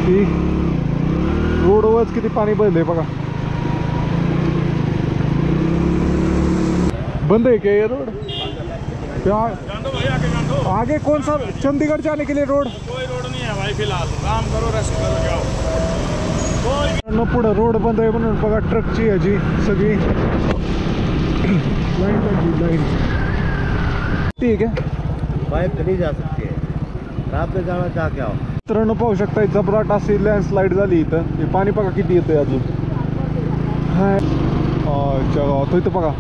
ही रोडवरच किती पाणी भरलंय बघा. बंद है क्या ये रोड? आगे कौन सा चंडीगढ़ जाने के लिए रोड? कोई रोड नहीं है भाई फिलहाल. काम करो रेस्ट करो जाओ. पुढं रोड बंद आहे म्हणून बघा ट्रकची ह्याची सगळी लाईन काढली लाईन. ठीक आहे बाइक नहीं जा सकती है. रात में जाना चाह क्या हो. मित्रांनो पाहू शकता जबराट अशी लँडस्लाईड झाली इथं. हे पाणी बघा किती येतंय अजून. हाय गावात इथं बघा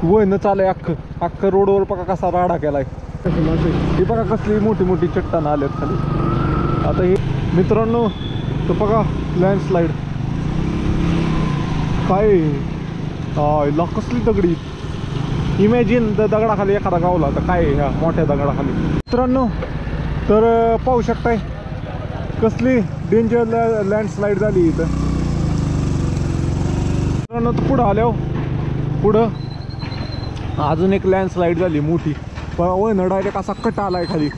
वय न चालय अख्खं रोडवर बघा कसा राडा केलाय. हे बघा कसली मोठी मोठी चट्टान आल्यात खाली. आता हे मित्रांनो तर बघा लँडस्लाईड काय कसली दगडी. इमॅजिन दगडाखाली एखादा गावला तर काय ह्या मोठ्या दगडाखाली. मित्रांनो तर पाहू शकताय कसली डेंजर लँडस्लाईड झाली इथं. मित्रांनो तर पुढं आल्यावर पुढं अजून एक लँडस्लाईड झाली मोठी. वळण डायरेक्ट असा कट आलाय खाली.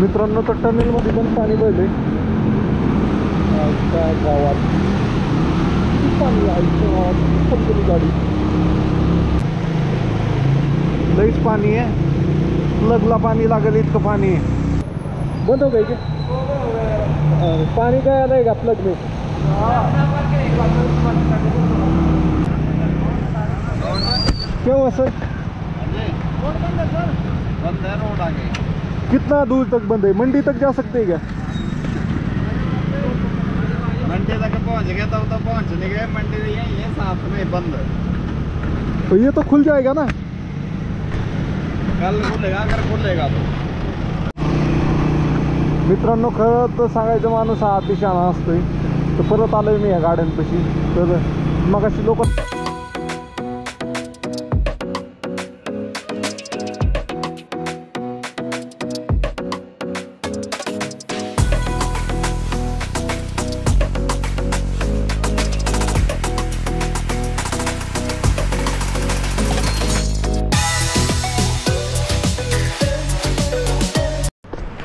मित्रांनो तर टनेलमध्ये पण पाणी भरले गावात. पाणी आहे गाडी लईच पाणी आहे. प्लगला पाणी लागेल इतकं पाणी आहे. बंद हो गई क्या? पानी काय आलंय का प्लग में? क्या हुआ सर? बंद है रोड आगे. कितना दूर तक बंद है? मंडी तक जा सकते हैं क्या? मंडी तक पहुंच गए तब तो पहुंचने गए. मंडी ये साथ में बंद. तो ये तो खुल जाएगा ना? कल खुलेगा अगर खुलेगा तो. मित्रांनो खरं तर सांगायचं माणूस हा अतिशहाणा असतोय. तर परत आलोय मी या गाड्यांपाशी. तर मग अशी लोक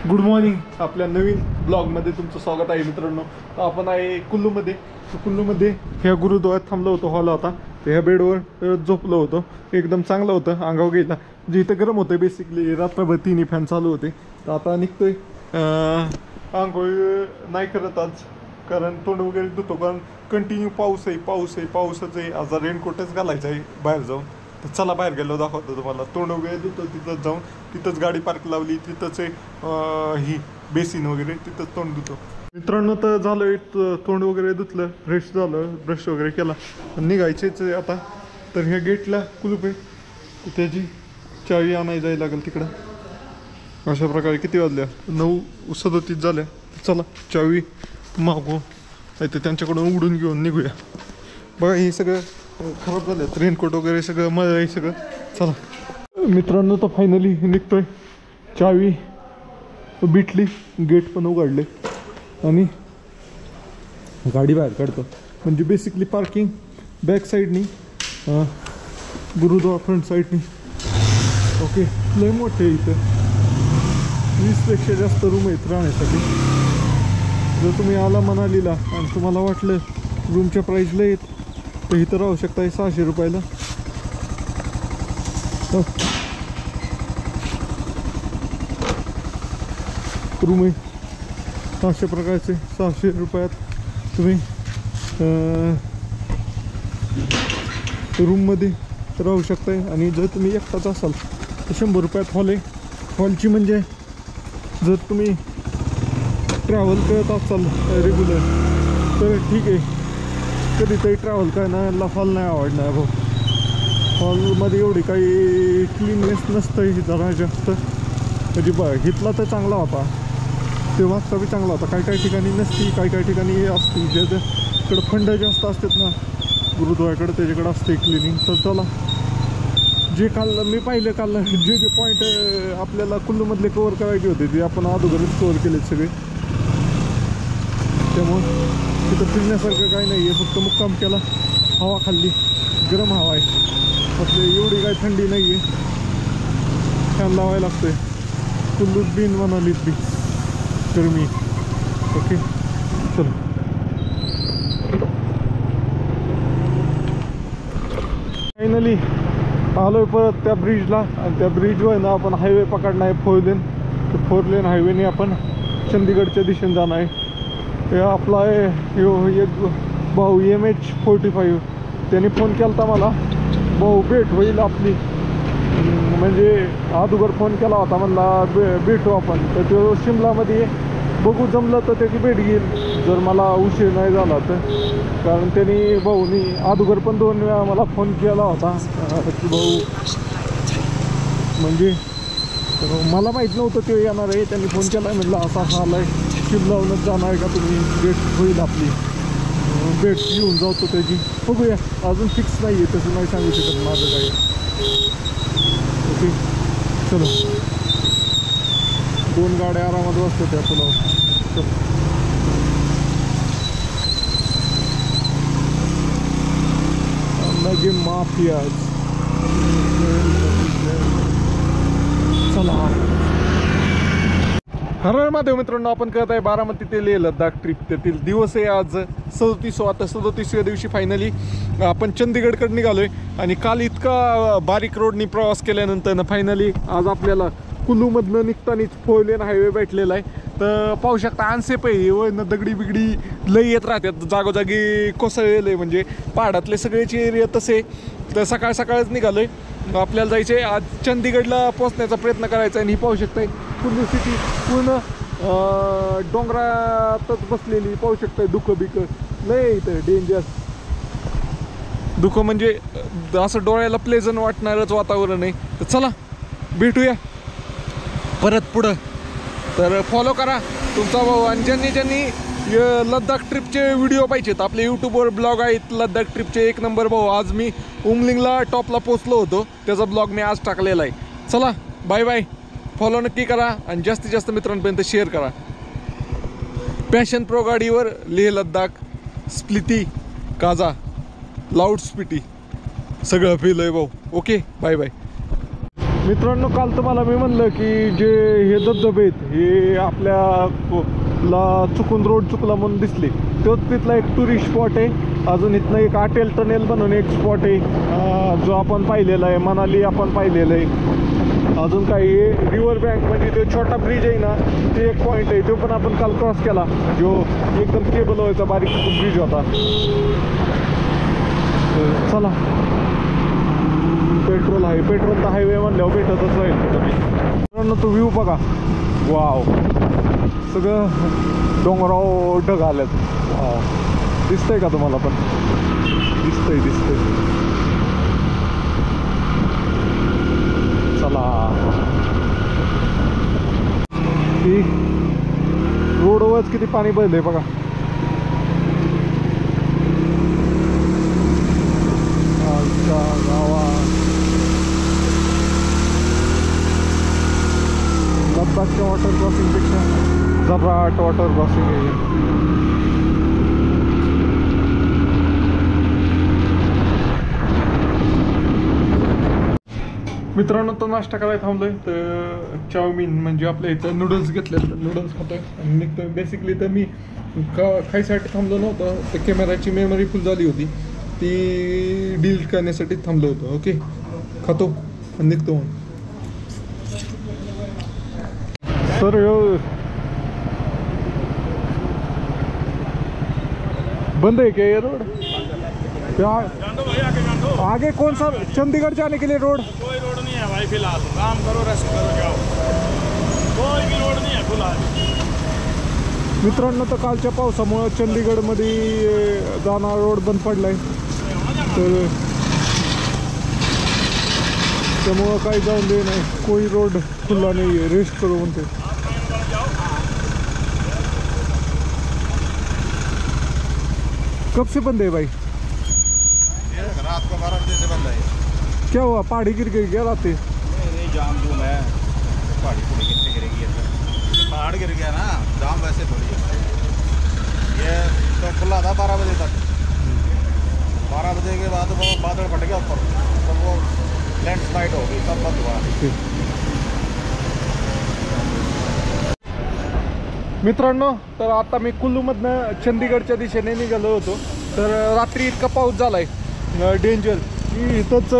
गुड मॉर्निंग. आपल्या नवीन ब्लॉगमध्ये तुमचं स्वागत आहे मित्रांनो. तर आपण आहे कुल्लूमध्ये. कुल्लूमध्ये ह्या गुरुद्वारात थांबलो होतो. हॉल होता तर ह्या बेडवर झोपलो होतो. एकदम चांगलं होतं. अंगावर गेला जे इथं गरम होतं बेसिकली. रात्रभर तिन्ही फॅन चालू होते. तर आता निघतोय. आंघोळ नाही करत आज कारण तोंड वगैरे धुतो. कारण कंटिन्यू पाऊस आहे पाऊसच आहे. आज रेनकोटच घालायचं आहे बाहेर जाऊन. तर चला बाहेर गेलो दाखवतो तुम्हाला. तोंड वगैरे धुतो तिथंच जाऊन. तिथंच गाडी पार्क लावली. तिथंच ही बेसिन वगैरे तिथंच तोंड धुतो. मित्रांनो तर झालं तोंड वगैरे धुतलं. फ्रेश झालं. ब्रश वगैरे केला. निघायचेच आता. तर ह्या गेटला कुलूप आहे. त्याची चावी आणायला जायला लागेल तिकडं. अशा प्रकारे किती वाजल्या? 9:37 झाल्या. चला चावी मागू नाही तर त्यांच्याकडून उडून घेऊन निघूया. बघा हे सगळं खराब झालं. रेनकोट वगैरे सगळं मजा आहे सगळं. चला मित्रांनो तर फायनली निघतोय. चावी भेटली. गेट पण उघडले आणि गाडी बाहेर काढतो. म्हणजे बेसिकली पार्किंग बॅक साईडनी गुरुद्वारा फ्रंट साईडनी. ओके लय मोठे इथं 20पेक्षा जास्त रूम आहेत राहण्यासाठी. जर तुम्ही आला मनालीला आणि तुम्हाला वाटलं रूमच्या प्राईस लय आहेत तर इथं राहू शकता. 600 रुपयाला रूम आहे. अशा प्रकारचे 600 रुपयात तुम्ही रूममध्ये राहू शकताय. आणि जर तुम्ही एकटाच असाल तर 100 रुपयात हॉल आहे. हॉलची म्हणजे जर तुम्ही ट्रॅव्हल करत असाल रेग्युलर तर ठीक आहे. कधीतरी ट्रॅव्हल करायला हॉल नाही आवडणार भाऊ. हॉलमध्ये एवढी काही क्लीननेस नसतं जरा जास्त. म्हणजे बघ इथला तर चांगला होता. ते मागचा बी चांगला होता. काही ठिकाणी नसती. काही ठिकाणी असते. ज्याच्याकडं फंड जास्त असतात ना गुरुद्वाराकडे त्याच्याकडे असते क्लिनिंग. तर चला जे काल मी पाहिलं काल जे पॉईंट आपल्याला कुल्लूमधले कवर करायचे होते ते आपण अगोदरच कवर केलेत सगळे. त्यामुळं तिथं फिरण्यासारखं काही नाही आहे. फक्त मुक्काम केला. हवा खाल्ली. गरम हवा आहे. आपली एवढी काही थंडी नाही आहे. फॅन लावायला लागतोय. कुल्लूत बिन मनालीत बी गरमी. ओके चल. फायनली आलोय परत त्या ब्रिजला आणि त्या ब्रिजवर ना आपण हायवे पकडणार आहे 4 लेन. तर 4 लेन हायवेने आपण चंदीगडच्या दिशेने जाणार आहे. हे आपला आहे एक भाऊ MH45 त्यांनी फोन केला होता मला, भाऊ भेट होईल आपली. म्हणजे अगोदर फोन केला होता म्हणला भेटू आपण. तर तो शिमलामध्ये बघू जमलं तर त्याची भेट घेईल जर मला उशीर नाही झाला तर. कारण त्यांनी भाऊनी अगोदर पण 2 वेळा मला फोन केला होता की भाऊ म्हणजे मला माहीत नव्हतं ते येणार आहे. त्यांनी फोन केला आहे म्हटलं असा असा आला आहे शिमलाहूनच जाणार आहे का तुम्ही, भेट होईल आपली, भेट येऊन जातो त्याची. बघूया अजून फिक्स नाही आहे तसं नाही सांगू शकत माझं काही. ओके चलो 2 गाड्या आरामात बसतात त्या पुलावर. लगे माफियाज चला. हर महादेव मित्रांनो, आपण करत आहे बारामती ते लेह लद्दाख ट्रिप. त्यातील दिवस आहे आज 37. आता 37व्या दिवशी फायनली आपण चंदीगडकडे निघालोय. आणि काल इतका बारीक रोडनी प्रवास केल्यानंतर ना फायनली आज आपल्याला कुल्लूमधनं निघतानीच 4 लेन हायवे भेटलेला आहे. तर पाहू शकता अनसेफ आहे व दगडी बिगडी लई येत राहतात, जागोजागी कोसळलेलं आहे. म्हणजे पहाडातले सगळेचे एरिया तसे. तर सकाळ सकाळच निघालोय. आपल्याला जायचं आहे आज चंदीगडला पोहोचण्याचा प्रयत्न करायचा आहे. आणि ही पाहू शकताय कुल्लू सिटी पूर्ण डोंगरातच बसलेली. पाहू शकताय दुःख बिक लय इथं डेंजर. दुःख म्हणजे असं डोळ्याला प्लेझंट वाटणारच वातावरण आहे. तर चला भेटूया परत पुढं. तर फॉलो करा तुमचा भाऊ. आणि ज्यांनी लद्दाख ट्रिपचे व्हिडिओ पाहिजेत आपले यूट्यूबवर ब्लॉग आहेत लद्दाख ट्रिपचे 1 नंबर भाऊ. आज मी उमलिंगला टॉपला पोचलो होतो, त्याचा ब्लॉग मी आज टाकलेला आहे. चला बाय बाय. फॉलो नक्की करा आणि जास्तीत जास्त मित्रांपर्यंत शेअर करा. पॅशन प्रो गाडीवर लेह लद्दाख स्प्लिती काजा लाऊड स्पिटी सगळं फील आहे भाऊ. Okay bye bye. मित्रांनो काल तुम्हाला मी म्हणलं की जे हे धबधबे आहेत हे आपल्याला चुकून रोड चुकला म्हणून दिसले. तोच तिथला एक टुरिस्ट स्पॉट आहे. अजून इथनं एक अटेल टनेल म्हणून एक स्पॉट आहे जो आपण पाहिलेला आहे. मनाली आपण पाहिलेलं आहे. अजून काही रिव्हर बँक म्हणजे तो छोटा ब्रिज आहे ना, ते एक पॉईंट आहे. तो पण आपण काल क्रॉस केला, जो एकदम केबल व्हायचा बारीक ब्रिज होता. चला पेट्रोल आहे. पेट्रोल तर हायवे म्हणल्यावर भेटतच राहील मित्रांनो. तो व्ह्यू बघा, वाव. सगळं डोंगराव ढग आल्यात. वाव दिसतंय का तुम्हाला पण? दिसतंय. चला ही रोडवरच किती पाणी भरलंय बघा. लद्दाखच्या वॉटर क्रॉसिंगपेक्षा जबराट वॉटर क्रॉसिंग आहे. मित्रांनो तो नाश्ता करायला थांबलोय. तर चाऊमिन म्हणजे आपल्या इथं नूडल्स घेतले, नूडल्स खातोय आणि निघतोय. बेसिकली तर मी खायसाठी थांबलो नव्हतं. तर कॅमेराची मेमरी फुल झाली होती, ती डील करण्यासाठी थांबलो होतो. ओके खातो आणि निघतो मग. सर बंद है क्या ये रोड? क्या आगे कौन सा चंडीगढ़ जाने के लिए रोड? कोई रोड नहीं है भाई फिलहाल. काम करो रेस्ट करो जाओ. कोई भी रोड नहीं है खुला. मित्रांनो तर कालच्या पावसामुळे चंदीगडमध्ये जाणारा रोड बंद पडलाय. तर त्यामुळं काही जाऊन दे नाही, कोई रोड खुला नाही आहे. रेस्ट करो म्हणते. कब से बंद है भाई? रात को 12 बजे से बंद है. क्या हुआ? पहाड़ी गिर गई क्या रात? नहीं जाम जूम है. पहाड़ी पूरी कितनी गिरेगी? पहाड़ गिर गया ना, जाम वैसे थोड़ी है. ये तो खुला था 12 बजे तक. 12 बजे के बाद वो बादल फट गया ऊपर, तो वो लैंडस्लाइड हो गई, सब बंद हुआ. मित्रांनो, तर आता मी कुल्लूमधनं चंदीगडच्या दिशेने निघालो होतो. तर रात्री इतका पाऊस झाला आहे डेंजर की इथंच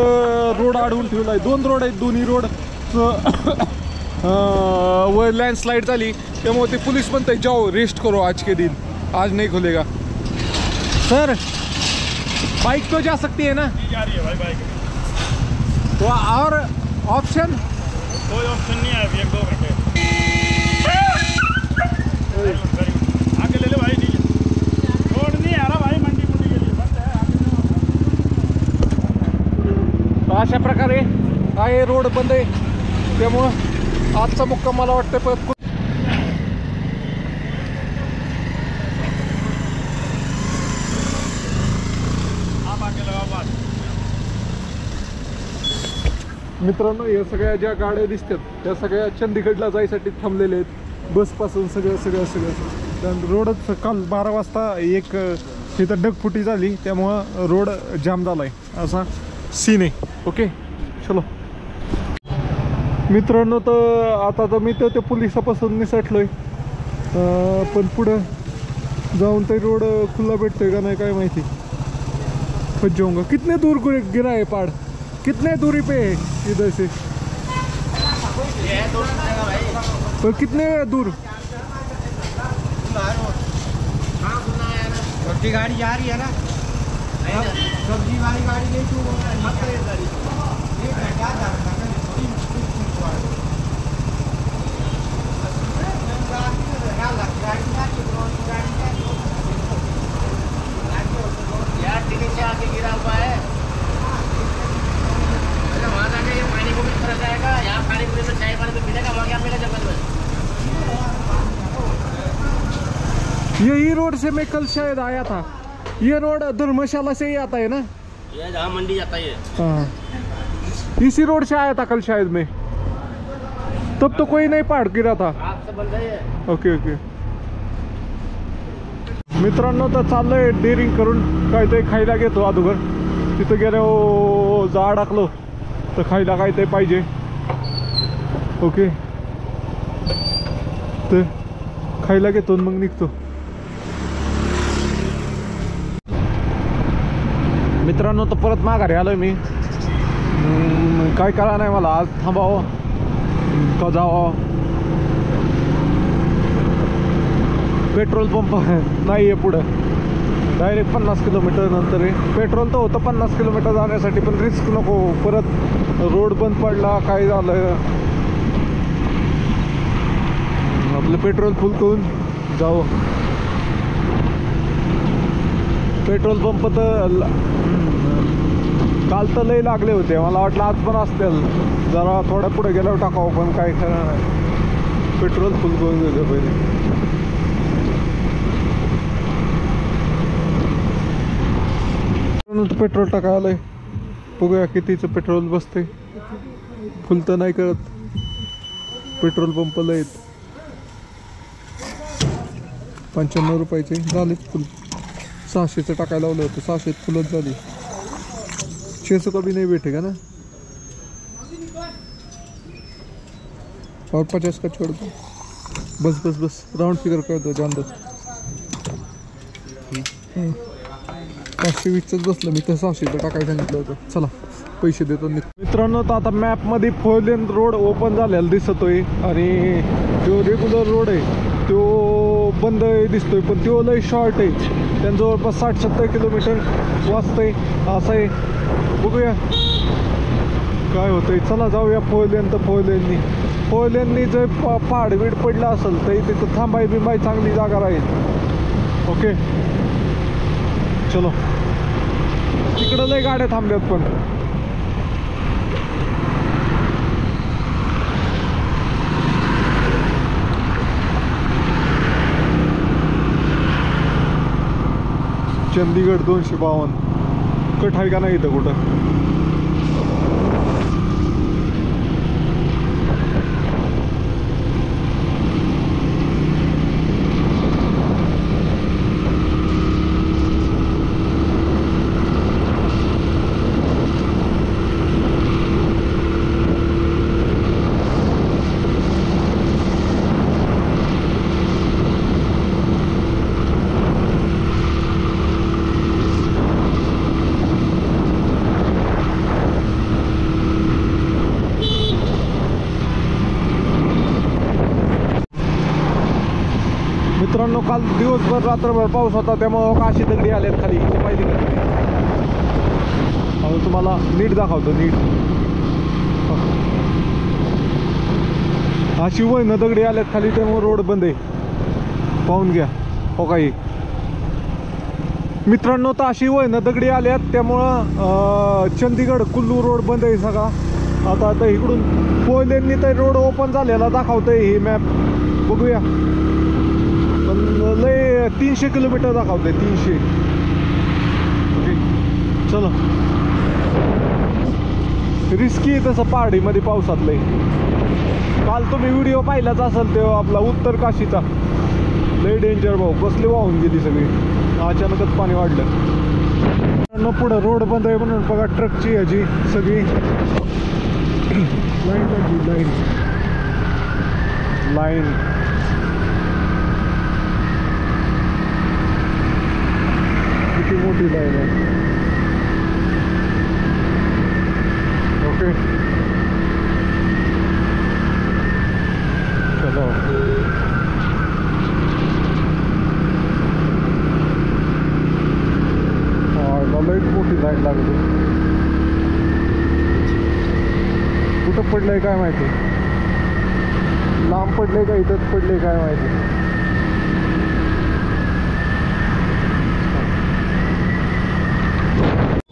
रोड अडवून ठेवला आहे. 2 रोड आहेत, दोन्ही रोड व लँडस्लाइड झाली. त्यामुळे ते पोलीस म्हणते जाओ रेस्ट करो आज के दिन, आज नहीं खुलेगा. सर बाइक तो जा सकती है ना? जा रही है भाई बाइक. तो और ऑप्शन? कोई ऑप्शन नहीं है अभी 1-2 घंटे. आगे ले ले भाई. नहीं रोड नहीं आ रहा भाई, मंडी के लिए बंद है. तर अशा प्रकारे आहे रोड बंद आहे. त्यामुळं आजचा मुक्काम मला वाटतं परत आप आगे लगाओ बात. मित्रांनो, या सगळ्या ज्या गाड्या दिसतात त्या सगळ्या चंदीगडला जायसाठी थांबलेले आहेत. बसपासून सगळं रोडच काल 12 वाजता एक तिथं ढगफुटी झाली, त्यामुळं रोड जाम झाला आहे. असा सीन आहे. ओके चलो मित्रांनो, तर आता तर मी तर त्या पोलिसापासून निसटलो आहे. पण पुढं जाऊन ते रोड खुला भेटतोय का नाही काय माहिती. फंस जाऊंगा. कितने दूर गिरा है पहाड़? कितने दूरी पे है इधर से? तो कितने दूर? सब्जी गाड़ी जा रही है ना, सब्जी वाली गाड़ी नहीं तू यार टिकट से आके गिरा हुआ है. वहाँ जाके ये पानी को भी फर्क आएगा. यहाँ पानी पूरी में चाय पानी तो मिलेगा, वहाँ क्या मिलेगा जबरदस्त. यही रोड से मैं कल शायद आया था. ये रोड धर्मशाला से ही आता है ना? ये जहाँ मंडी जाता है. हाँ, इसी रोड से आया था कल शायद मैं. तब तो कोई नहीं पहाड़ गिरा था. आपसे बंद है. Okay okay. मित्रांनो, तर चाललंय डेअरिंग करून काहीतरी खायला घेतो अगोदर. तिथं गेलो जा अडकलो तर खायला काहीतरी पाहिजे. ओके, तर खायला घेतो मग निघतो. मित्रांनो, तर परत माघारी आलोय मी. काय कळा नाही मला आज थांबावं का जावं. पेट्रोल पंप नाही आहे पुढं. डायरेक्ट 50 किलोमीटर नंतर आहे. पेट्रोल तर होतं 50 किलोमीटर जाण्यासाठी, पण रिस्क नको. परत रोड बंद पडला काय झालं. आपलं पेट्रोल फुल करून जाऊ. पेट्रोल पंप तर काल तर लई लागले होते. मला वाटलं आज पण असतील. जरा थोड्या पुढे गेल्यावर टाकावं, पण काय खरं नाही. पेट्रोल फुल करून गेलं पहिले. पेट्रोल टाकायला बघूया कितीचं पेट्रोल बसते. फुल तर नाही करत. पेट्रोल पंपला येत 95 रुपयाचे झालेत फुल. 600चं टाकायला लावलं होतं, 600 फुलच झाली. 600 का भी नहीं बैठेगा ना. और 50 का छोड़ दो. बस बस बस राउंड फिगर कर दो जान दो. 520च बसलं मी तर 600चं टाकायला सांगितलं होतं. चला पैसे देतो. मित्रांनो, तर आता मॅपमध्ये 4 लेन रोड ओपन झालेला दिसतोय आणि जो रेग्युलर रोड आहे तो बंद दिसतोय. पण तो लय शॉर्ट आहे. त्यांचं जवळपास 60-70 किलोमीटर वाजतंय असं आहे. बघूया काय होतंय. चला जाऊया 4 लेन. तर 4 लेननी जर पहाड बीड पडला असेल तर तिथं थांबाय बिंबाय चांगली जागा राहील. ओके चलो. तिकडं लय गाड्या थांबल्यात पण. चंदीगड 252 कट आहे का नाही इथं कुठं. मित्रांनो काल दिवसभर रात्रभर पाऊस होता त्यामुळं अशी दगडी आल्यात खाली इथे पाहिजे का तुम्ही? तुम्हाला नीट दाखवतो नीट. अशी वळणं दगडी आल्यात खाली त्यामुळे रोड बंद आहे. पाहून घ्या हो काही मित्रांनो. तर अशी वळणं दगडी आल्यात त्यामुळं चंदीगड कुल्लू रोड बंद आहे सगळा. आता इकडून कोयल्यांनी तर रोड ओपन झालेला दाखवतंय ही मॅप. बघूया पण लय 300 किलोमीटर दाखवतंय 300. चलो रिस्की आहे तसं पहाडीमध्ये पावसात लय. काल तुम्ही व्हिडिओ पाहिलाच असेल तेव्हा आपला उत्तर काशीचा लय डेंजर भाऊ कसली वाहून गेली सगळी. अचानकच पाणी वाढलं. पुढं रोड बंद आहे म्हणून बघा ट्रकची ह्याची सगळी लाईन लागली. लाईन लाईन किती मोठी लाईन आहे. ओके चलो लई मोठी लाईन लागली. कुठं पडलंय काय माहिती. लांब पडलंय का इथंच पडलंय काय माहिती.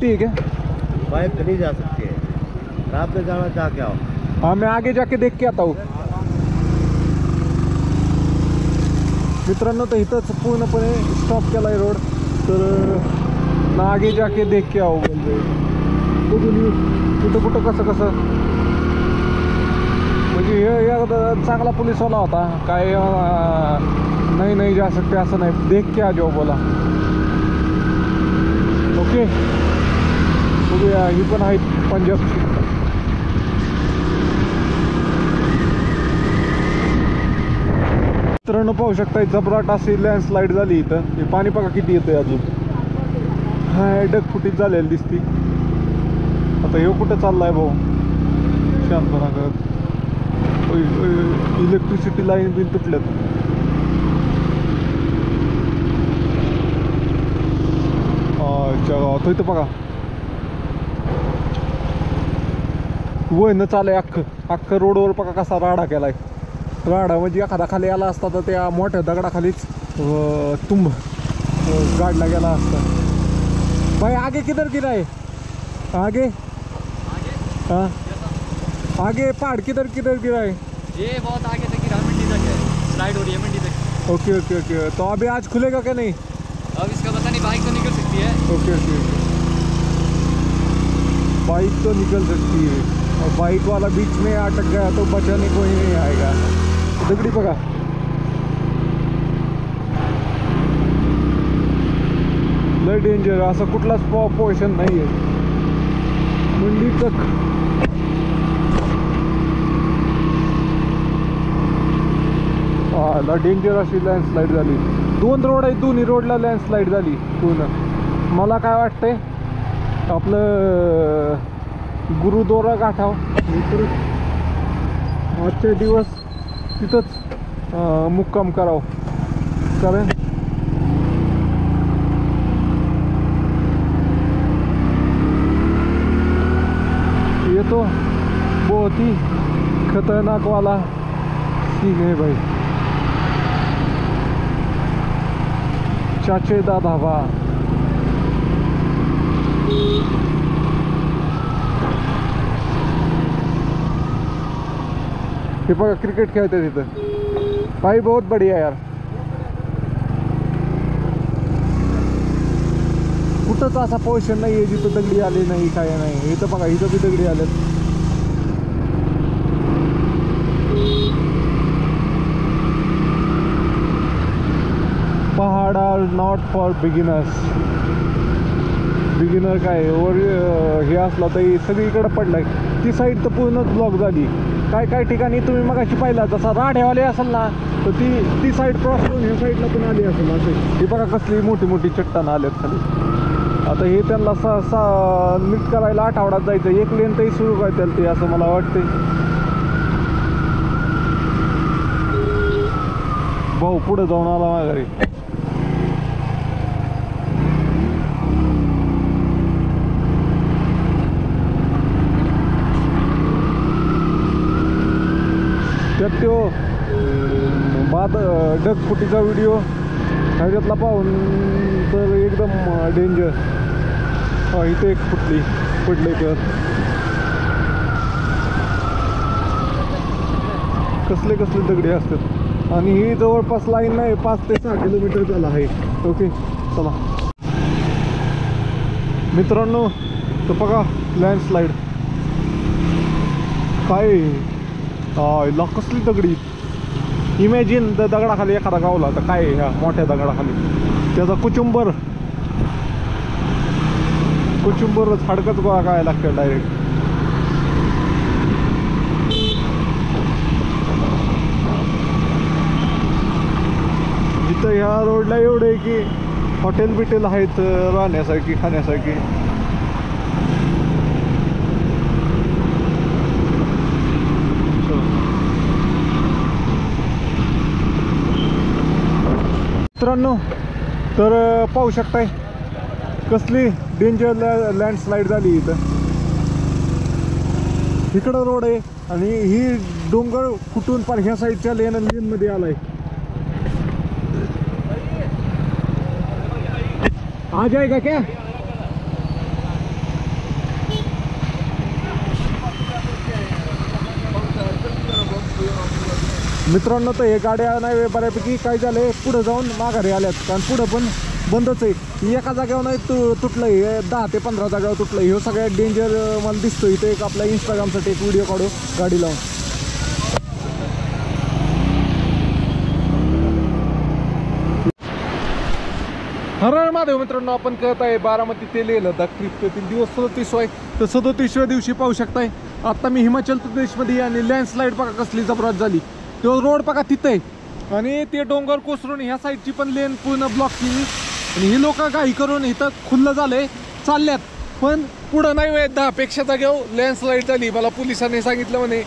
ठीक है बाइक चली जा सकती है. रात में जाना चाह क्या हो. हाँ मैं आगे जाके देख के आता हूँ. मित्रांनो तर इथंच पूर्णपणे स्टॉप केलाय रोड. तर ना आगे जाके देख के आओ बोलले. बघून येऊ कुठं कुठं कसं कसं. म्हणजे हे चांगला पोलीसवाला होता काय नाही जा सकते असं नाही. देख के आ जाओ बोला. ओके बघूया ही पण आहेत पंजाबची. मित्रांनो पाहू शकता जबराट अशी लँडस्लाईड झाली इथं. हे पाणी बघा किती येतंय अजून. हा डगफुटीत झालेली दिसती. आता हे कुठं चाललाय भाऊ शांतपणा करत. इलेक्ट्रिसिटी लाईन बिन तुटल्यात. गावात इथं बघा वळणं चालय अख्खं रोडवर बघा कसा राडा केलाय. राडा म्हणजे एखादा खाली आला असता तर त्या मोठ्या दगडाखालीच तुंब गाडला गेला असता. भाई आगे किधर गिरा है. आगे हाँ आगे पहाड़ किधर गिरा है. ये बहुत आगे तक गिरा. मंडी तक है. स्लाइड हो रही है मंडी तक. Okay okay okay. तो अभी आज खुलेगा क्या नहीं. अब इसका पता नहीं. बाइक तो निकल सकती है. ओके ओके बाइक तो निकल सकती है. और बाइक वाला बीच में अटक गया तो बचाने कोई नहीं आएगा. दगड़ी बघा लय डेंजर. असं कुठलाच पोझिशन नाही आहे मंडी तक. डेंजर अशी लँडस्लाईड झाली. 2 रोड आहेत दोन्ही रोडला लँडस्लाईड झाली पूर्ण. मला काय वाटतंय आपलं गुरुद्वारा गाठाव आजचे दिवस तिथंच मुक्काम करावं. कारण ये तो बहुत ही खतरनाक वाला सीन है भाई. चाचेदा धाबा. हे बघा क्रिकेट खेळतात तिथं. भाई बहुत बढ़िया यार. कुठंच असा पोझिशन नाही आहे जिथं दगडी आले नाही काय नाही. इथं बघा इथं बी दगडी आलेत. Pahad are not for beginners. Beginner काय वर हे असला तरी सगळीकडे पडलाय. ती साईड तर पूर्णच ब्लॉक झाली. काय ठिकाणी तुम्ही मगाशी पाहिला जसा राढेवाले असेल ना तर ती साईड क्रॉस करून ह्या साईडला पण आली असेल. असे हे बघा कसली मोठी मोठी चट्टानं आल्यात खाली. आता हे त्यांना नीट करायला आठवड्यात जायचं. एक लेन तरी सुरू करतील ते असं मला वाटते. भाऊ पुढे जाऊन आला माझ्या घरी. त्यात तो ढगफुटीचा व्हिडिओ ह्याच्यातला पाहून तर एकदम डेंजर. इथे एक फुटले तर कसले दगडे असतात. आणि ही जवळपास लाईन नाही, 5 ते 6 किलोमीटर झाला आहे. ओके चला मित्रांनो, तर बघा लँडस्लाईड काय कसली दगडी. इमॅजिन दगडाखाली एखादा गावला तर काय ह्या मोठ्या दगडाखाली त्याचा कुचुंबर हाडकच गोळा काय लागतं डायरेक्ट. इथं ह्या रोडला एवढं आहे की हॉटेल बिटेल आहेत राहण्यासाठी खाण्यासाठी. मित्रांनो, तर पाहू शकताय कसली डेंजर लँडस्लाईड झाली इथं. इकडं रोड आहे आणि ही डोंगर कुठून पण ह्या साईडच्या लेन मध्ये आलाय. आ जाएगा क्या? मित्रांनो, तर हे गाड्या नाही बऱ्यापैकी काय झालंय पुढे जाऊन माघारी आल्यात. कारण पुढं पण बंदच आहे. एका जागेवर नाही तुटलं आहे, 10 ते 15 जागेवर तुटलं आहे. हे सगळ्यात डेंजर मला दिसतो. इथे एक आपल्या इंस्टाग्रामसाठी एक व्हिडिओ काढू गाडी लावून. हर हर महादेव मित्रांनो, आपण करत आहे बारामती ते लेह लडाख ट्रिप. 3 दिवस 37 आहे. तर 37व्या दिवशी पाहू शकताय आता मी हिमाचल प्रदेशमध्ये. आणि लँडस्लाईड बघा कसली जबरदस्त झाली. तो रोड बघा तिथे आहे आणि ते डोंगर कोसरून ह्या साईडची पण लेन पूर्ण ब्लॉक केली. आणि ही लोक घाई करून इथं खुल्लं झालंय चालल्यात. पण पुढं नाही वेळ 10 पेक्षा जागेवर लँडस्लाईड झाली. मला पोलिसांनी सांगितलं म्हणे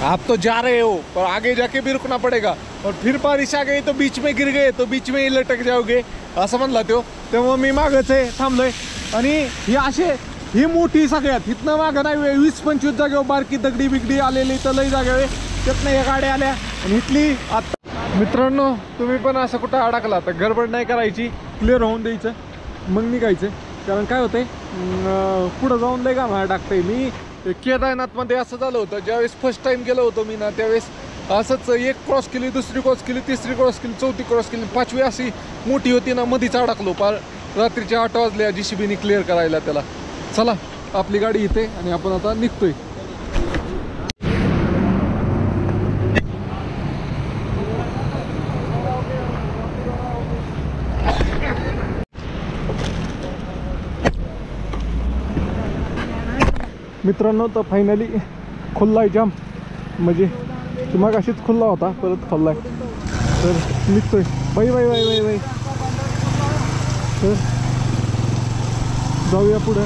आप तो जा रहे हो पर आगे जाके भी रुकना पड़ेगा और फिर बारिश आ गई तो बीच में गिर गए तो बीच में ही लटक जाओगे असं म्हणला तो. तेव्हा मी मागच आहे थांबलोय. आणि ही असे ही मोठी सगळ्यात इथनं मागं नाही 20-25 जागेवर बारकी दगडी बिगडी आलेली तर लई जागेवर त्यातनं या गाड्या आल्या. आणि इथली आता मित्रांनो, तुम्ही पण असं कुठं अडकला तर गडबड नाही करायची, क्लिअर होऊन द्यायचं मग निघायचं. कारण काय होतंय पुढं जाऊन लय का मला टाकतंय. मी केदारनाथमध्ये असं झालं होतं ज्यावेळेस फर्स्ट टाइम गेलो होतो मी ना, त्यावेळेस असंच एक क्रॉस केली, दुसरी क्रॉस केली, तिसरी क्रॉस केली, चौथी क्रॉस केली, 5वी अशी मोठी होती ना, मधीच अडकलो. पार रात्रीचे 8 वाजले JCBने क्लिअर करायला त्याला. चला आपली गाडी इथे आणि आपण आता निघतोय. मित्रांनो, तर फायनली खुल्लाय जाम. म्हणजे मग अशीच खुल्ला होता, परत खुल्लाय. तर निघतोय. बाई बाई बाई बाई बाई. तर जाऊया पुढे.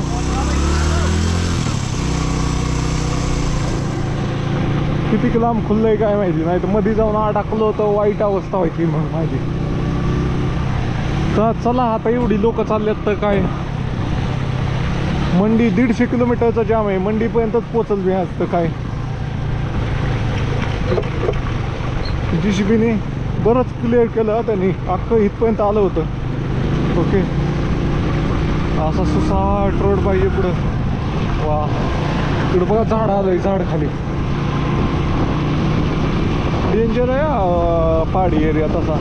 किती लांब खुल्लंय काय माहिती. नाही तर मध्ये जाऊन अडकलो तर वाईट अवस्था व्हायची मग माझी. तर चला आता एवढी लोक चालल्यात तर काय. मंडी 150 किलोमीटरचा जाम आहे. मंडीपर्यंतच पोचल मी आज तर काय. JCBने बरंच क्लिअर केलं त्यांनी, अख्खं इथपर्यंत आलं होतं. ओके, असा सुसाट रोड पाहिजे पुढं. वा, पुढं बघा झाड आलंय, झाड खाली. डेंजर आहे पहाडी एरिया तसा.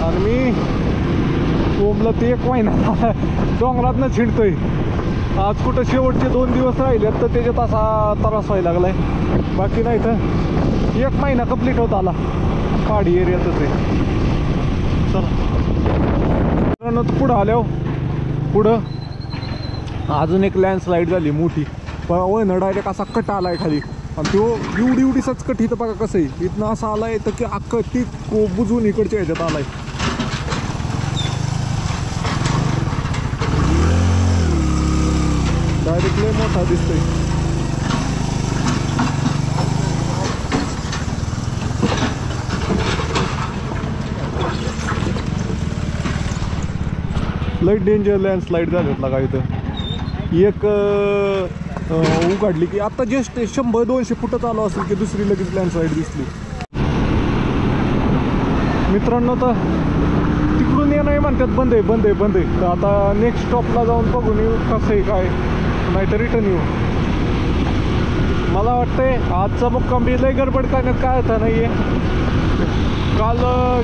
आणि मी ओमला ते 1 महिना डोंगरातनं छिंडतोय. आज कुठं शेवटचे 2 दिवस राहिलेत तर त्याच्यात असा त्रास व्हायला लागलाय. बाकी नाही तर 1 महिना कंप्लीट होत आला पहाडी एरियातच आहे. चला पुढं आल्यावर पुढं अजून एक लँडस्लाईड झाली मोठी. वळण डायरेक्ट असा कट आलाय खाली. आणि तो एवढीच कट इथं बघा कसं आहे. इथनं असं आलाय तर की अख्खं ती बुजून इकडच्या ह्याच्यात आलाय. डायरेक्ट लय मोठा दिसतोय. लई डेंजर लँडस्लाईड झालेत लागा इथं. एक उघडली की आता जस्ट 100-200 फुटच आलो असेल की दुसरी लगेच लँडस्लाईड दिसली. मित्रांनो तर तिकडून ये नाही म्हणतात बंद आहे. तर आता नेक्स्ट स्टॉपला जाऊन बघून येऊ कसं आहे काय, नाहीतर रिटर्न येऊ. मला वाटतंय आजचा मुक्काम बी लय गडबड करण्यात काय होता नाही आहे. काल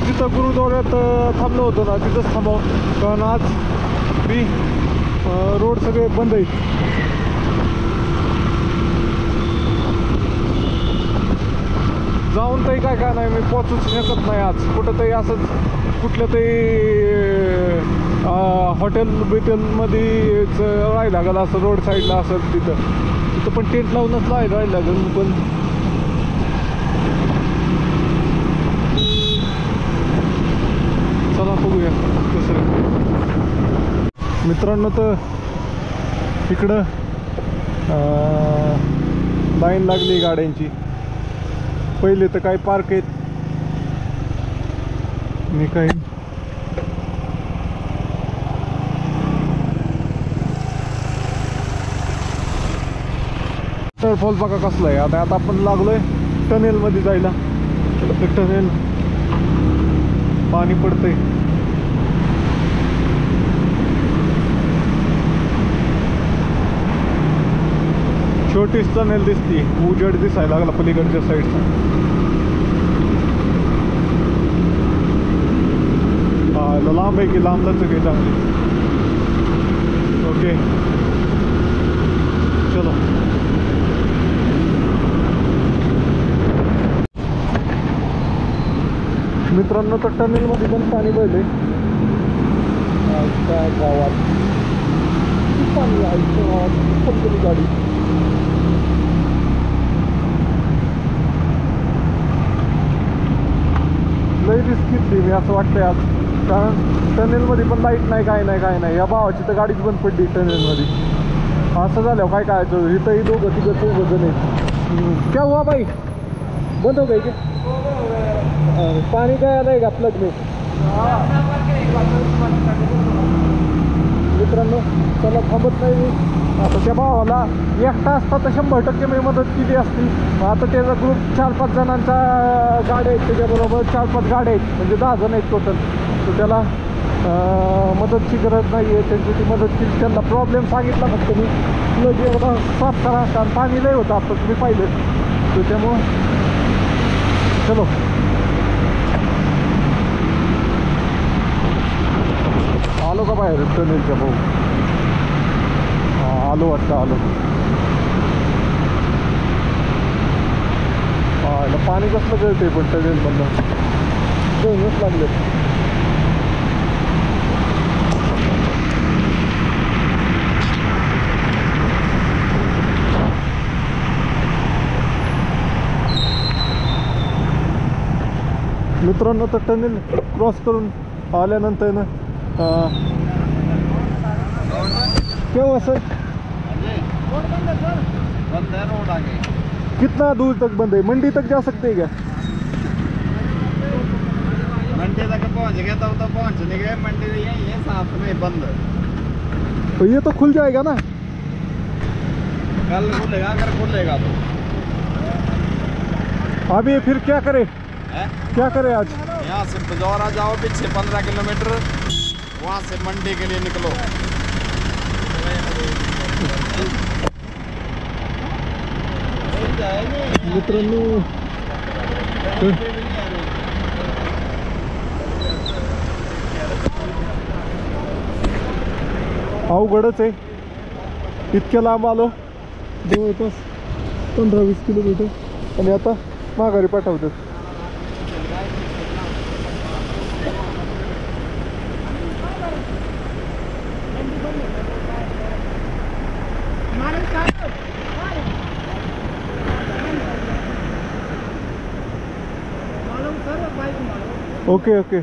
जिथं गुरुद्वाऱ्यात थांबलो होतो ना तिथंच थांबाव, कारण आज बी रोड सगळे बंद आहेत. जाऊन तरी काय नाही, मी पोचूच शकत नाही आज. कुठं तरी असंच कुठलं तरी हॉटेलमध्ये राहायला लागेल, असं रोड साईडला असेल तिथं पण टेंट लावूनच राहायला लागेल. पण चला बघूया कसं. मित्रांनो तर इकडं लाईन लागली गाड्यांची. पहिले तर काही पार्क आहेत आणि काही वॉटरफॉल बघा कसला आहे. आता आपण लागलोय टनेलमध्ये जायला. टनेल पाणी पडतंय. छोटीच टनेल दिसती, उजेड दिसायला लागला पलीकडच्या साईडचा. हा लांब आहे की लांबलाच आहे चांगली. ओके चलो. मित्रांनो तर टनेलमध्ये पण पाणी पडले. त्या गावात खूप पाणी आहे. गाडी लई रिस्क घेतली मी असं वाटतंय आज, कारण टनेलमध्ये पण लाईट नाही काय नाही. या भावाची तर गाडीच बंद पडली टनेलमध्ये. असं झालं काय करायचं. इथंही दोघं जण आहेत. क्या हुआ बाई, बंद हो गई की पाणी काय आलंय का प्लग में. मित्रांनो त्याला थांबत नाही मी. आता त्या भावाला एकटा असता तर 100% मी मदत केली असती. आता त्याचा ग्रुप 4-5 जणांचा गाड्या आहेत, त्याच्याबरोबर 4-5 गाड्या आहेत, म्हणजे 10 जण आहेत टोटल. तर त्याला मदतची गरज नाही आहे. त्यांची ती मदत केली. त्यांना प्रॉब्लेम सांगितला फक्त मी, तुला जे एवढा साफ करा, कारण पाणी लय होतं आता तुम्ही पाहिलं. तर त्यामुळं चलो आलो का बाहेर टनेलच्या भाऊ. हां आलो वाटतं आलो. हां याला पाणी कसलं गळतंय पण टनेलमधलं गळूनच लागले. मित्रांनो तर टनेल क्रॉस करून आल्यानंतर ना क्या हुआ सर. बंद है रोड आगे. कितना दूर तक बंद है, मंडी तक जा सकते हैं क्या. मंडी तक पहुंच गए तब तो पहुंचने गए. मंडी ये साथ में बंद. तो ये तो खुल जाएगा ना. कल खुलेगा, अगर खुलेगा तो. अभी फिर क्या करें, है? क्या करें आज. यहाँ से बजौरा जाओ पीछे 15 किलोमीटर, वहाँ से मंडी के लिए निकलो. मित्रांनो अवघडच आहे. इतक्या लांब आलो, जवळपास 15-20 किलोमीटर, आणि आता माघारी पाठवतात. Okay okay.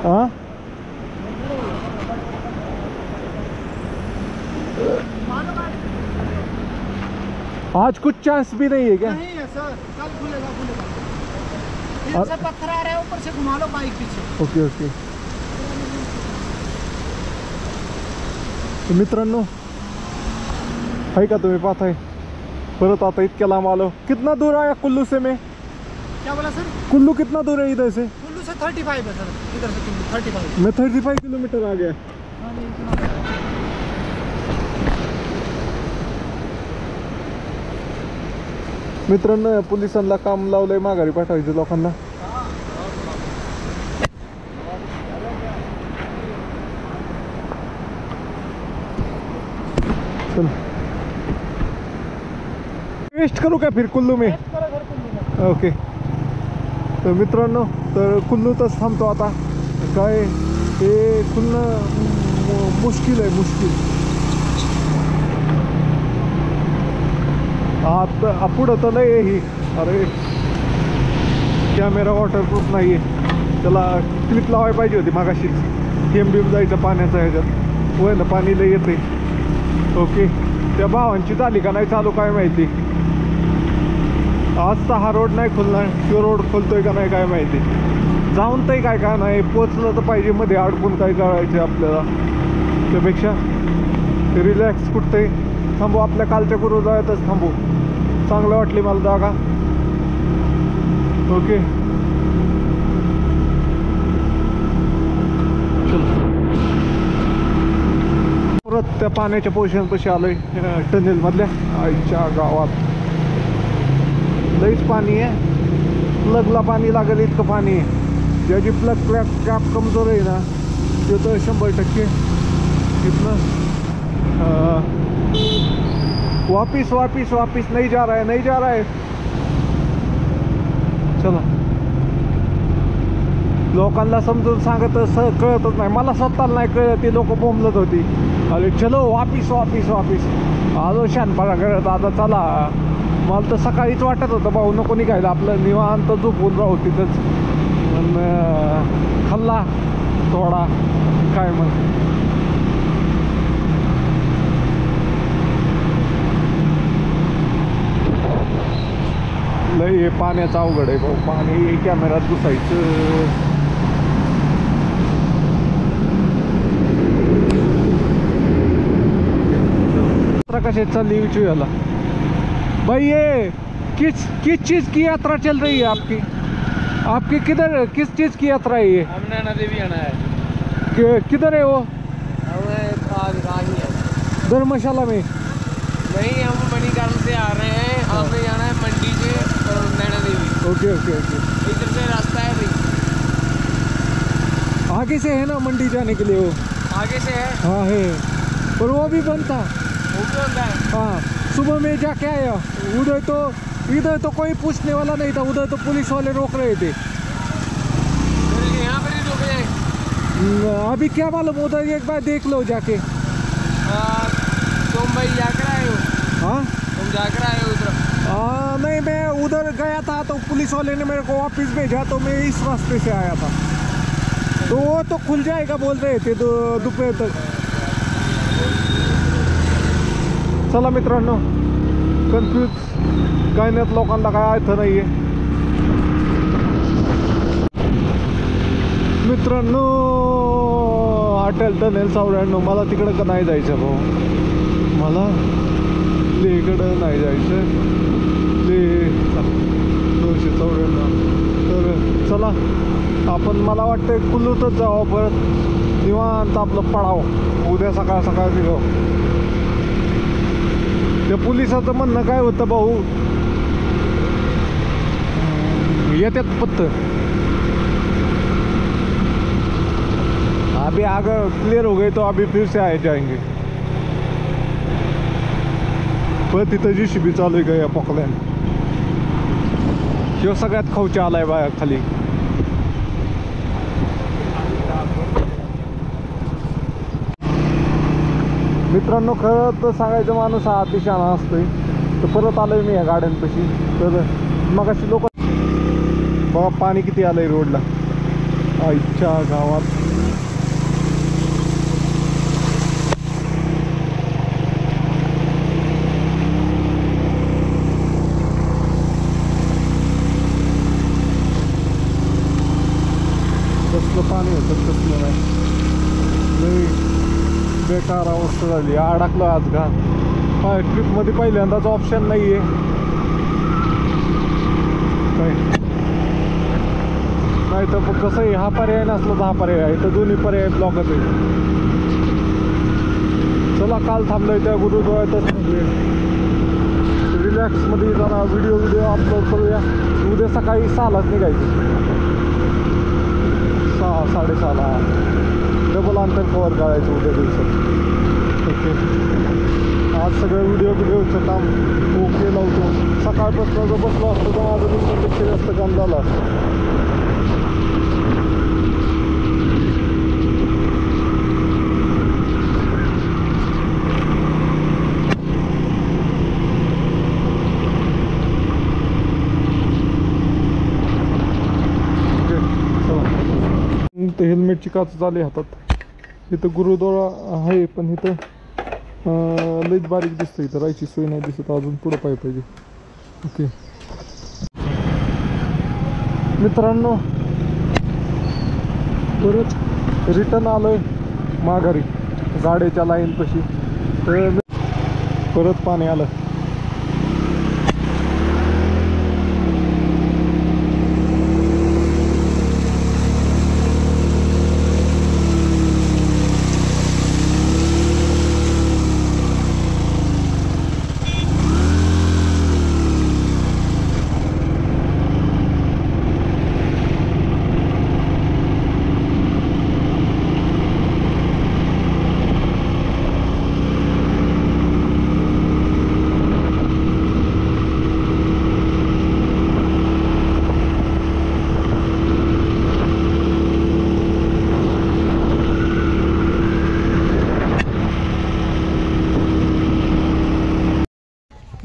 हाँ आज कुछ चांस भी नहीं है क्या. नहीं है सर, कल खुलेगा. इधर से पत्थर आ रहा है, ऊपर से घुमा लो बाइक पीछे। Okay okay. तर मित्रांनो आहे का तुम्ही पाहताय परत आता इतक्या लांब आलो. कितना दूर आया कुल्लू से मैं? क्या बोला सर? कुल्लू कितना दूर है इधर से? कुल्लू से 35 है सर, इधर से कुल्लू 35। मैं 35 किलोमीटर आ गया. हाँ, नहीं, इतना। मित्रांनो या पोलिसांना काम लावलंय माघारी पाठवायचं लोकांना. चल वेस्ट करू का फिर कुल्लू में? ओके. तर मित्रांनो तर कुल्लूतच थांबतो आता. काय हे खुलणं मुश्किल आहे, मुश्किल. आता पुढं तर लय ही. अरे कॅमेरा वॉटरप्रूफ नाही आहे, त्याला क्लिप लावायला पाहिजे होती मागाशीच. थेंब बिंब जायचं पाण्याचं ह्याच्यात. होय ना, पाणी लय येते. ओके. त्या भावांची झाली का नाही चालू काय माहिती. आज तर हा रोड नाही खुलणार, तो रोड खोलतोय का नाही काय माहिती. जाऊन तर काय काय नाही, पोचलं तर पाहिजे, मध्ये अडकून काय करायचं आपल्याला. त्यापेक्षा रिलॅक्स कुठतंही थांबू, आपल्या कालच्या गुरुद्वाऱ्यातच थांबू. चांगलं वाटली मला जागा. ओके परत त्या पाण्याच्या पोझिशनपाशी आलोय टनेल मधल्या. आईच्या गावात लईच पाणी आहे. प्लगला पाणी लागेल इतकं पाणी आहे. ज्याची प्लग कॅप कमजोर आहे ना ते तर 100% इथनं वापिस वापिस वापिस नहीं जा रहा है, नहीं जा रहा है. चलो लोकांना समजून सांगत कळतच नाही. मला स्वतःला नाही कळत, ती लोक बोंबलत होती. अरे चलो वापिस वापिस वापिस. आलो शानपणा करत. आता चला. मला तर सकाळीच वाटत होतं भाऊ नको निघायला, आपलं निवांत झोपून राहू तिथंच. पण खाल्ला थोडा काय मग. लय हे पाण्याचं अवघड आहे भाऊ. पाणी कॅमेऱ्यात घुसायचं. कसे चालली विचारायला भाई, ये किस चीज़ की यात्रा चल रही है आपकी? आपकी किधर किस चीज़ की यात्रा है ये? हमने नैना देवी आना है. किधर है वो? हमें धर्मशाला में? नहीं, हम मणिकर्ण से आ रहे हैं. हमें जाना है मंडी से और Naina Devi. Okay okay okay. इधर से रास्ता है भाई, आगे से है ना मंडी जाने के लिए वो? आगे से है. हाँ है, पर वो भी बंद था. वो भी होता है. हाँ सुबह में जाके आया. इधर तो कोई पूछने वाला नहीं था. उधर तो पुलिस वाले रोक रहे थे. फिर यहाँ पर ही रुक जाए. अभी क्या मालूम, उधर एक बार देख लो जाके. तुम भाई जाकर आए हो? हाँ तुम जाकर आए हो उधर? नहीं, मैं उधर गया था तो पुलिस वाले ने मेरे को वापस भेजा, तो मैं इस रास्ते से आया था. तो वो तो खुल जाएगा बोल रहे थे दोपहर तक. चला मित्रांनो, कन्फ्यूज काय नाही, लोकांना काय अर्थ नाही आहे. मित्रांनो अटल टनेल 94. मला तिकडं का नाही जायचं भाऊ. मला लेकडं नाही जायचं. ले 294. तर चला आपण, मला वाटतं कुल्लूतच जावं परत. निवांत आपलं पडावं. उद्या सकाळ सकाळ निघावं. त्या पोलिसाचं म्हणणं काय होतं भाऊ, येतात पत्त. अभी आगे क्लियर हो गए तो अभी फिर से आए जाएंगे. पण तिथं JCB चालू आहे का या पोकल्यान. किंवा सगळ्यात खवच्या आलाय बाया खाली. मित्रांनो खरं तर सांगायचं, माणूस हा अतिशहाणा असतोय. तर परत आलोय मी या गाड्यांपाशी. तर मग अशी लोक बघा पाणी किती आलंय रोडला. आईच्या गावात. होतं तसलं नाही. लई बेकार अवस्था झाली. अडकलो आज का काय ट्रिपमध्ये पहिल्यांदाच ऑप्शन नाही आहे काय. नाही तर कसं आहे, हा पर्याय नसला तर हा पर्याय आहे, तर दोन्ही पर्याय ब्लॉकच आहे. चला काल थांबलोय त्या गुरुद्वारातच थांबलोय. रिलॅक्समध्ये जरा व्हिडिओ अपलोड करूया. उद्या सकाळी 6लाच निघायचं, 6 6:30ला डबल अंतर कवर करायचं उद्या दिवसात. ओके, आज सगळं व्हिडिओचं काम ओके लावतो. सकाळपासून जर बसलो असतो तर माझं दिवसापेक्षा जास्त काम झालं असतं. ते हेल्मेटची काच झाली हातात. इथं गुरुद्वारा आहे पण इथं लईच बारीक दिसतं. इथं राहायची सोय नाही दिसत. अजून पुढं पाहिजे. ओके मित्रांनो, परत रिटर्न आलोय माघारी गाड्याच्या लाईनपाशी. तर परत पाणी आलं.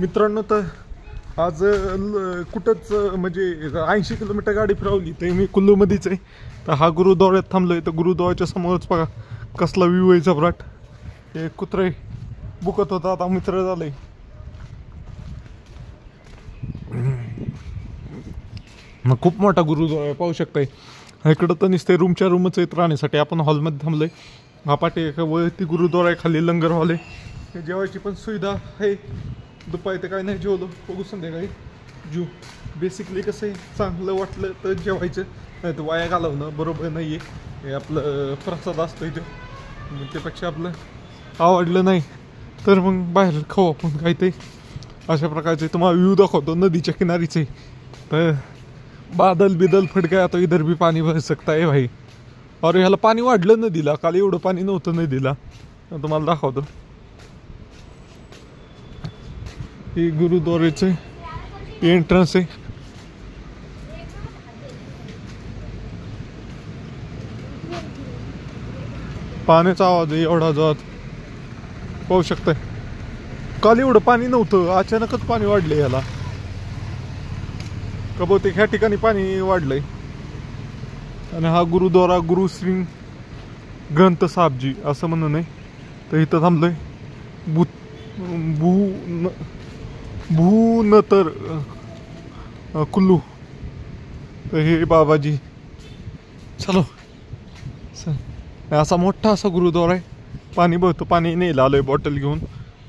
मित्रांनो, तर आज कुठंच म्हणजे 80 किलोमीटर गाडी फिरवली. तर मी कुल्लूमध्येच आहे. तर हा गुरुद्वाऱ्यात थांबलोय. तर गुरुद्वाऱ्याच्या समोरच बघा कसला व्ह्यू आहे जबराट. हे कुत्रे बुकत होता, आता मित्र झालंय. मग खूप मोठा गुरुद्वारा आहे, पाहू शकताय. इकडं तर नुसते रूमच्या रूमच आहेत राहण्यासाठी. आपण हॉलमध्ये थांबलोय. हा पाठी वरती गुरुद्वारा आहे, खाली लंगर हॉल आहे. जेवायची पण सुविधा आहे. दुपारी ते काय नाही जेवलो, बघू संध्याकाळी जेऊ. बेसिकली कसं आहे, चांगलं वाटलं तर जेवायचं, नाही तर वाया घालवणं बरोबर नाही आहे. हे आपलं प्रसाद असतो इथं. मग त्यापेक्षा आपलं आवडलं नाही तर मग बाहेर खाऊ आपण काय. ते अशा प्रकारचे तुम्हाला व्ह्यू दाखवतो. नदीच्या किनारीचे. तर बादल बिदल फट गया तो इधर भी पाणी भर सकता है भाई. और ह्याला पाणी वाढलं नदीला. काल एवढं पाणी नव्हतं नदीला. तुम्हाला दाखवतो. हे गुरुद्वारेचं एंट्रन्स आहे. पाण्याचा आवाज आहे एवढा जोरात, पाहू शकताय. काल एवढं पाणी नव्हतं, अचानकच पाणी वाढलंय याला. का बहुतेक ह्या ठिकाणी पाणी वाढलंय. आणि हा गुरुद्वारा गुरु श्री ग्रंथ साहेबजी असं म्हणून आहे. तर इथं थांबलोय. भूनतर कुल्लू. तर हे बाबाजी. चलो असा मोठा असा गुरुद्वारा आहे. पाणी बघतो, पाणी नेलं आलोय बॉटल घेऊन.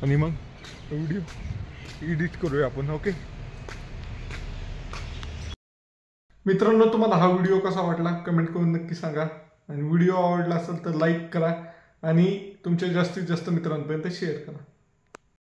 आणि मग व्हिडिओ एडिट करूया आपण. ओके मित्रांनो, तुम्हाला हा व्हिडिओ कसा वाटला कमेंट करून नक्की सांगा. आणि व्हिडिओ आवडला असेल तर लाईक करा आणि तुमच्या जास्तीत जास्त मित्रांपर्यंत शेअर करा.